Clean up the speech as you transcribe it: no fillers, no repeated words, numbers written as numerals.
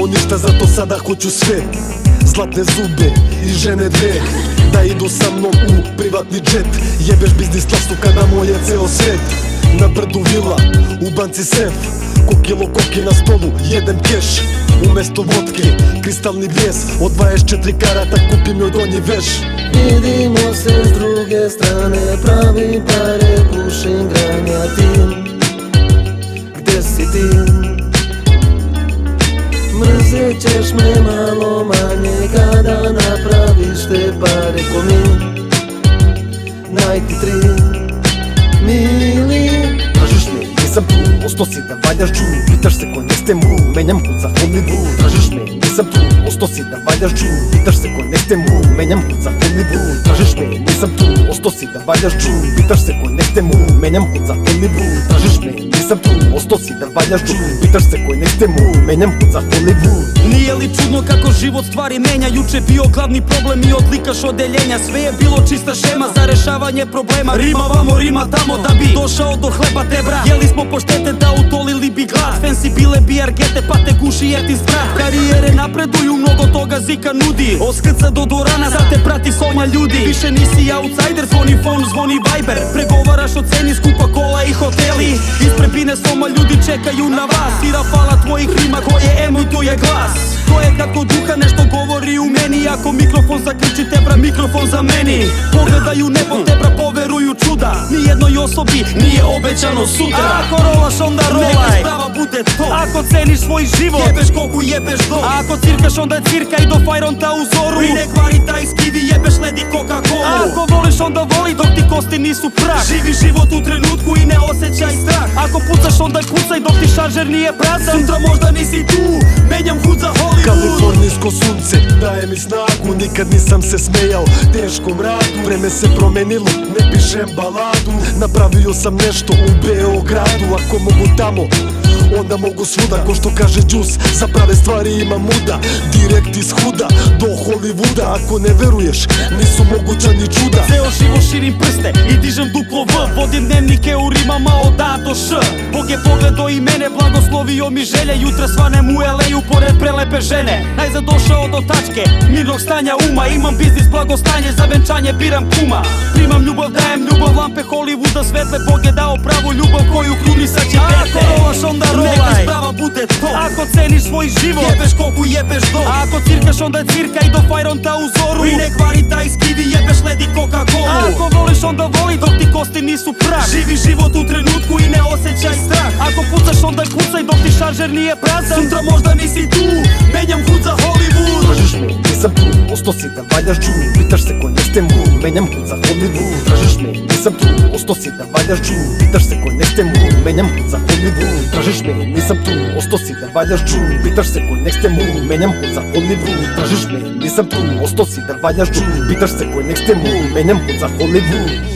imao ništa, zato sada hoću sve. Zlatne zube i žene dve, da idu sa mnom u privatni džet. Jebeš biznis klasu kada moj je ceo svet. Na brdu vila, u banci sef, ko kilo koke na stolu, jedan keš. Umesto vodke, kristalni bijes, od 24 karata kupim joj donji veš. Vidimo se s druge strane, pravim pare, pušim granjatin. Gde si ti? Mrzit ćeš me malo manje kada napraviš te pare ko mi. Najti tri mili. Tražiš me, nisam tu, osto si da valjaš džu. Pitaš se ko neste mu, menjam put za Hollywood. Tražiš me, nisam tu, osto si da valjaš džu. Pitaš se ko neste mu, menjam put za Hollywood. Tražiš me, nisam tu, osto si da valjaš džu. Pitaš se ko neste mu, menjam put za Hollywood. Tražiš me, nisam tu, osto si da valjaš džu. Pitaš se ko neste mu, menjam put za Hollywood. Nije li čudno kako život stvari menja? Juče bio glavni problem i odlikaš odeljenja. Sve je bilo čista šema za rešavanje problema. Rima vamo, rima tamo da bi došao do hleba tebra. Jeli smo poštete da utolili bi glad. Fancy bile bi argete pa te guši jer ti strah. Karijere napreduju, mnogo toga zika nudi. Od skrca do dorana sad te prati soma ljudi. Više nisi outsider, zvoni phone, zvoni Viber. Pregovaraš o ceni skupa kola i hoteli. Ispred bine soma ljudi čekaju na vas. I rafala tvojih rima koje emituje glas. To je kako duha nešto govori u meni. Ako mikrofon zakrči tebra, mikrofon za meni. Pogledaju nebo tebra, poveruju čuda. Nijednoj osobi nije obećano sutra. Ako rolaš onda rolaj, neka sprava bude to. Ako ceniš svoj život, jebeš koku, jebeš do. A ako cirkaš onda je cirka i do fajronta u zoru. I ne kvari taj skivi, jebeš led i Coca-Cola. Ako voliš onda voli dok ti kosti nisu prah. Živi život u trenutku i ne osjećaj strah. Ako pucaš onda kucaj dok ti šaržer nije prazan. Sutra možda nisi tu, menjam hud za Hollywood. Kalifornijsko sunce daje mi snagu, nikad nisam se smejao teškom radu. Vreme se promenilo, ne pišem baladu. Napravio sam nešto u Beogradu. Ako mogu tamo, onda mogu svuda. Ko što kaže Đus, za prave stvari ima muda. Direkt iz huda do Hollywooda. Ako ne veruješ, nisu moguća ni čuda. Ceo život širim prste i dižem duplo V. Vodim dnevnike u rimama od A do Š. Bog je pogledao i mene, blagoslovio mi želje. Jutra svanem u LA-u pored prelepe žene. Najzad došao do tačke mirnog stanja uma. Imam biznis, blagostanje, za venčanje biram kuma. Primam ljubav, dajem ljubav, lampe Hollywooda svetle. Bog je dao pravu ljubav koju krunisat će dete. Ako rolaš onda rolaj, neka sprava bude to. Ako ceniš svoj život, jebeš koku, jebeš do. A ako cirkaš onda je cirka i do fajronta u zoru. I ne kvari taj skivi, jebeš led i Coca-Cola. Ako voliš onda voli dok ti kosti nisu prah. Živi život u trenutku i ne osjećaj strah. Ako pucaš onda kucaj dok ti šaržer nije prazan. Sutra možda nisi tu, menjam hud za Hollywood. Tražiš me, nisam tu, osto si da valjaš džu. Pitaš se ko neste mu, menjam hud za Hollywood. Tražiš me, nisam tu, osto si da valjaš džu. Pitaš se ko neste mu, menjam hud za Hollywood. Tražiš me, nisam tu, osto si da valjaš džu. Pitaš se ko neste mu, menjam hud za Hollywood. Tražiš me, nisam tu, osto si da valjaš džu. Pitaš se ko neste mu, menjam hud za Hollywood.